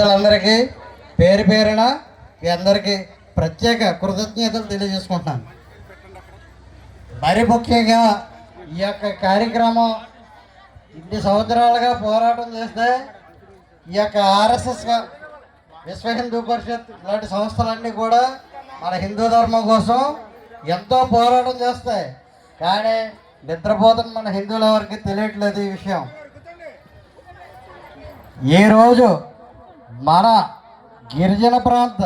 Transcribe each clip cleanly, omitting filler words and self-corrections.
అందరికీ పేరు పేరున మీ అందరికీ ప్రత్యేక కృతజ్ఞతలు తెలియజేసుకుంటున్నాను. మరి ముఖ్యంగా ఈ యొక్క కార్యక్రమం ఇన్ని సంవత్సరాలుగా పోరాటం చేస్తే ఈ యొక్క ఆర్ఎస్ఎస్గా విశ్వ హిందూ పరిషత్ ఇలాంటి సంస్థలన్నీ కూడా మన హిందూ ధర్మం కోసం ఎంతో పోరాటం చేస్తాయి. కానీ నిద్రపోతున్న మన హిందువుల ఎవరికి తెలియట్లేదు ఈ విషయం. ఈరోజు మన గిరిజన ప్రాంత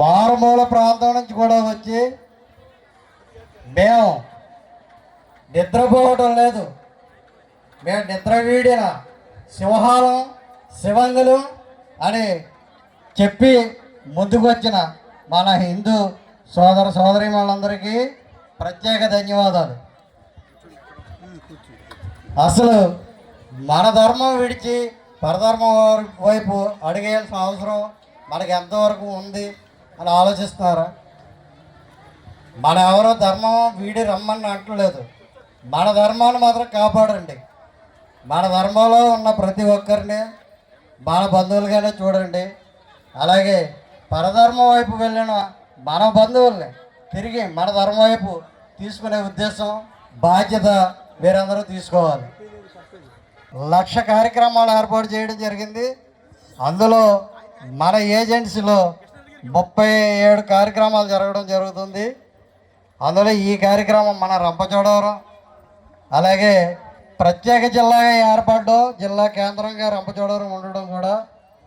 మారుమూల ప్రాంతం నుంచి కూడా వచ్చి మేము నిద్రపోవటం లేదు, మేము నిద్ర వీడిన సింహాలం శివంగులు అని చెప్పి ముందుకు వచ్చిన మన హిందూ సోదర సోదరీమణులందరికీ ప్రత్యేక ధన్యవాదాలు. అసలు మన ధర్మం విడిచి పరధర్మం వైపు అడిగేయాల్సిన అవసరం మనకి ఎంతవరకు ఉంది అని ఆలోచిస్తున్నారా? మన ఎవరో ధర్మం వీడి రమ్మని అంటలేదు, మన ధర్మాన్ని మాత్రం కాపాడండి. మన ధర్మంలో ఉన్న ప్రతి ఒక్కరిని మన బంధువులుగానే చూడండి. అలాగే పరధర్మం వైపు వెళ్ళిన మన బంధువుల్ని తిరిగి మన ధర్మం వైపు తీసుకునే ఉద్దేశం బాధ్యత మీరందరూ తీసుకోవాలి. 1,00,000 కార్యక్రమాలు ఏర్పాటు చేయడం జరిగింది. అందులో మన ఏజెన్సీలో 37 కార్యక్రమాలు జరగడం జరుగుతుంది. అందులో ఈ కార్యక్రమం మన రంపచోడవరం, అలాగే ప్రత్యేక జిల్లాగా ఏర్పడడం, జిల్లా కేంద్రంగా రంపచోడవరం ఉండడం కూడా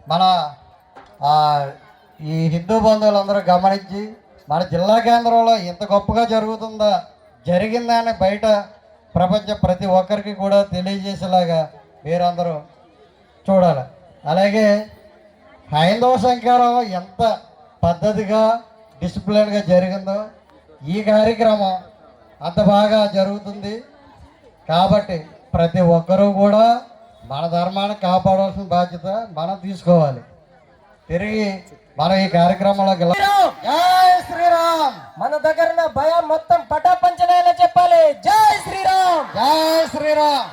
మన ఈ హిందూ బంధువులందరూ గమనించి మన జిల్లా కేంద్రంలో ఇంత గొప్పగా జరిగిందా అని బయట ప్రపంచ ప్రతి ఒక్కరికి కూడా తెలియజేసేలాగా మీరందరూ చూడాలి. అలాగే హైందవ సంఖ్యారం ఎంత పద్ధతిగా డిసిప్లిన్గా జరిగిందో ఈ కార్యక్రమం అంత బాగా జరుగుతుంది. కాబట్టి ప్రతి ఒక్కరూ కూడా మన ధర్మాన్ని కాపాడాల్సిన బాధ్యత మనం తీసుకోవాలి. తిరిగి మనం ఈ కార్యక్రమంలో జై శ్రీరామ్. మన దగ్గర భయం మొత్తం పటాపంచనైనా చెప్పాలి. జై శ్రీరామ్, జై శ్రీరామ్.